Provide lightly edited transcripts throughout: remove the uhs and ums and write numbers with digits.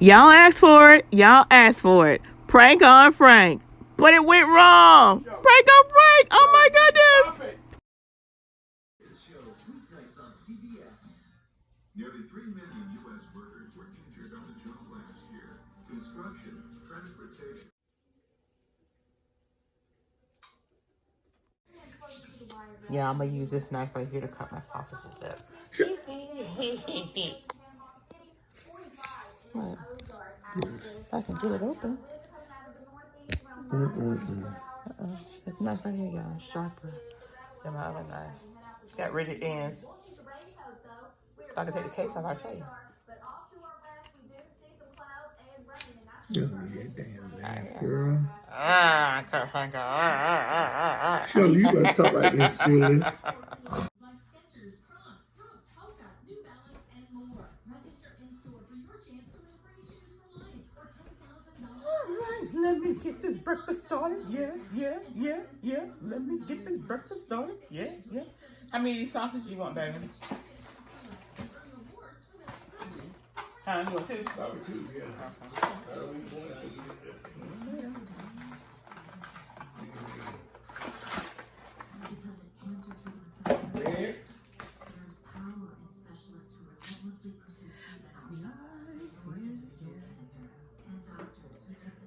Y'all asked for it. Y'all asked for it. Prank on Frank. But it went wrong. Prank on Frank. Oh my goodness. Nearly 3 million U.S. workers were injured on the job last year. Construction, transportation. Yeah, I'm gonna use this knife right here to cut my sausages up. What? I can get it open. This knife right here, y'all, is sharper than my other knife. It's got rigid ends. If I can take the case off, I'll show you. Don't need that damn knife, girl. I can't think of Shelly, you better stop like this, silly. Let me get this breakfast started. Yeah. Let me get this breakfast started. Yeah. How many of these sausages you want, baby? Huh? You want two? Probably two, yeah.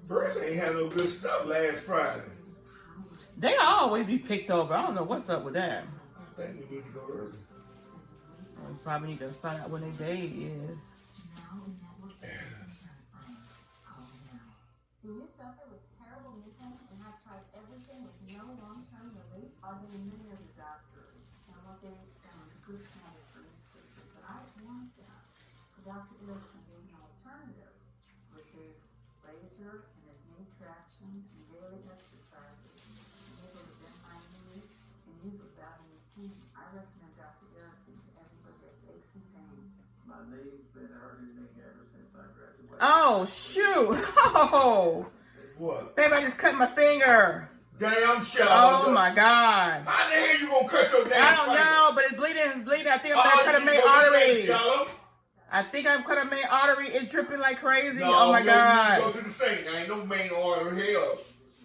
Bruce ain't had no good stuff last Friday. They always be picked over. I don't know what's up with that. I think we need to go early. We probably need to find out when their day is. Do you suffer with terrible knee pain and have tried everything with no long-term relief? I've been in many of the doctors. Now what they found a good status for knee surgery, but I don't want that. So Dr. Erickson gave me an alternative with his laser and his knee traction and daily exercises. And able to bend my knee and use it without any pain. I recommend Dr. Erickson to everybody that aches and pain. My knee's been hurting me ever since I graduated. Oh, shoot. Oh. What? Baby, I just cut my finger. Damn shot. Oh, my God. How the hell you gonna cut your damn I don't know, but it's bleeding. I think I'm gonna cut a main artery. I think I'm cut a main artery. It's dripping like crazy. No, oh, my God. Go to the sink. There ain't no main artery here.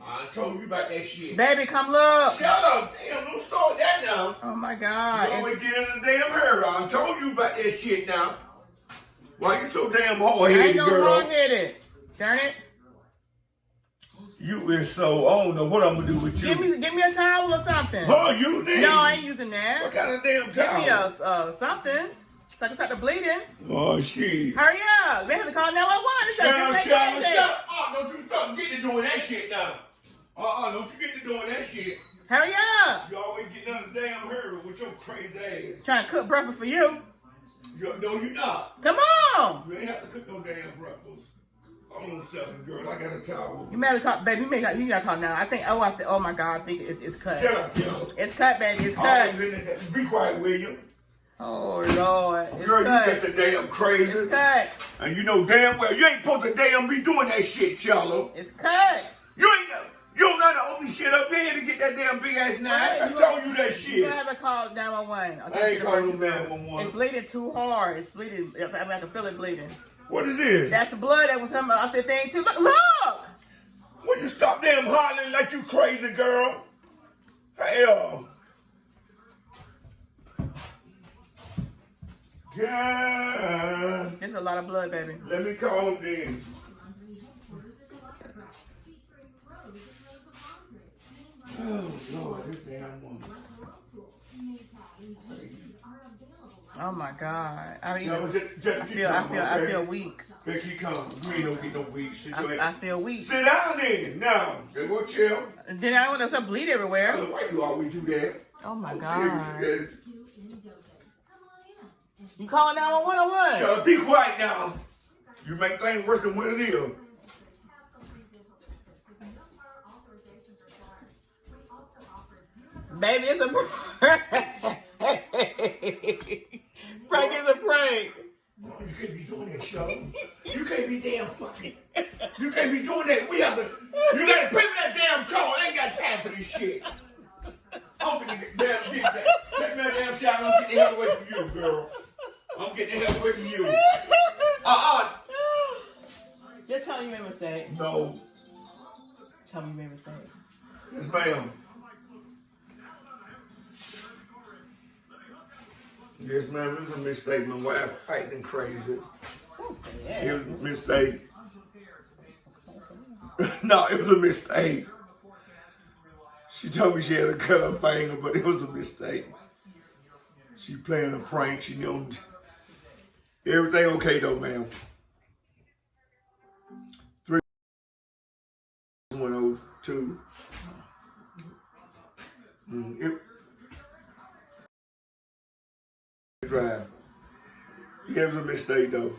I told you about that shit. Baby, come look. Shut up. Damn, don't start that now. Oh, my God. You always get in a damn hurry. I told you about that shit now. Why you so damn hard-headed, I ain't no girl? hard-headed. Darn it. You is so, I don't know what I'm gonna do with you. Give me a towel or something. Huh, you need? No, I ain't using that. What kind of damn Give towel? me a something. So I can start the bleeding. Oh, shit. Hurry up. They have to call 911. Shut up. Oh, don't you start getting to doing that shit now. Don't you get to doing that shit. Hurry up. You always getting on the damn hurry with your crazy ass. Trying to cook breakfast for you. No, you not. Come on. You ain't have to cook no damn breakfast. Hold on a second, girl. I got a towel. You better call, baby. You gotta call now. I think. Oh my God. I think it's cut. Shut up, yo. It's cut, baby. It's cut. Be quiet, will you? Oh Lord. It's Girl, cut. you get the damn crazy. It's cut. And you know damn well you ain't supposed to damn be doing that shit, Shallow. It's cut. You don't know how to open shit up here to get that damn big ass knife. I told you that shit. You gotta have to call 911. I ain't calling 911. It's bleeding too hard. It's bleeding. I mean, I can feel it bleeding. What is this? That's the blood that was coming off the thing too. Look! Will you stop damn hollering like you crazy, girl? Hell. God. There's a lot of blood, baby. Let me call him then. Oh, Lord, this damn woman. Oh my God! I feel weak. Becky, come. You ain't gonna get no weak. I feel weak. Sit down then. Now, they go chill. And then I want to bleed everywhere. Why you always do that? Oh my I'm God! serious. You calling 911 or what? Shut up. Be quiet now. You make things worse than what it is. Baby, it's a prank. Is a prank. No, you can't be doing that, show. You can't be damn fucking. You can't be doing that. We have to. You gotta pay me that damn call. I ain't got time for this shit. I'm gonna get that. Take me that damn shot. I'm getting the hell away from you, girl. I'm getting the hell away from you. Just tell me you made a mistake. No. Tell me you made a mistake. Yes, ma'am. Yes, ma'am. It was a mistake. My wife acting crazy. Don't say that. It was a mistake. No, it was a mistake. She told me she had to cut her finger, but it was a mistake. She playing a prank. She knew everything okay though, ma'am. 3-102. Drive. Yeah, it was a mistake though.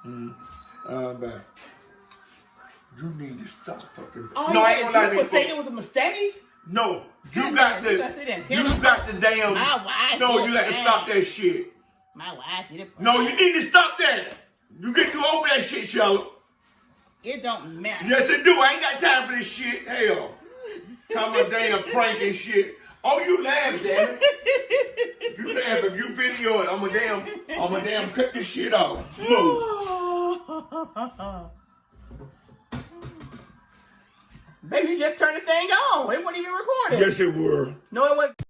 Bye. You need to stop fucking. All No, you I had ain't to gonna do lie was say it was a mistake? No, you Damn, got you the. gotta say that. You Tell them. got the damn. My wife No, did you got to prank. stop that shit. My wife did it. No, you need to stop that. You get too over that shit, Charlotte. It don't matter. Yes, it do. I ain't got time for this shit. Hell. Talking about damn prank and shit. Oh, you laugh, damn it. You laugh if you video it. I'm a damn cut this shit off. Move. Baby, you just turned the thing on. It wasn't even recorded. Yes, it were. No, it wasn't.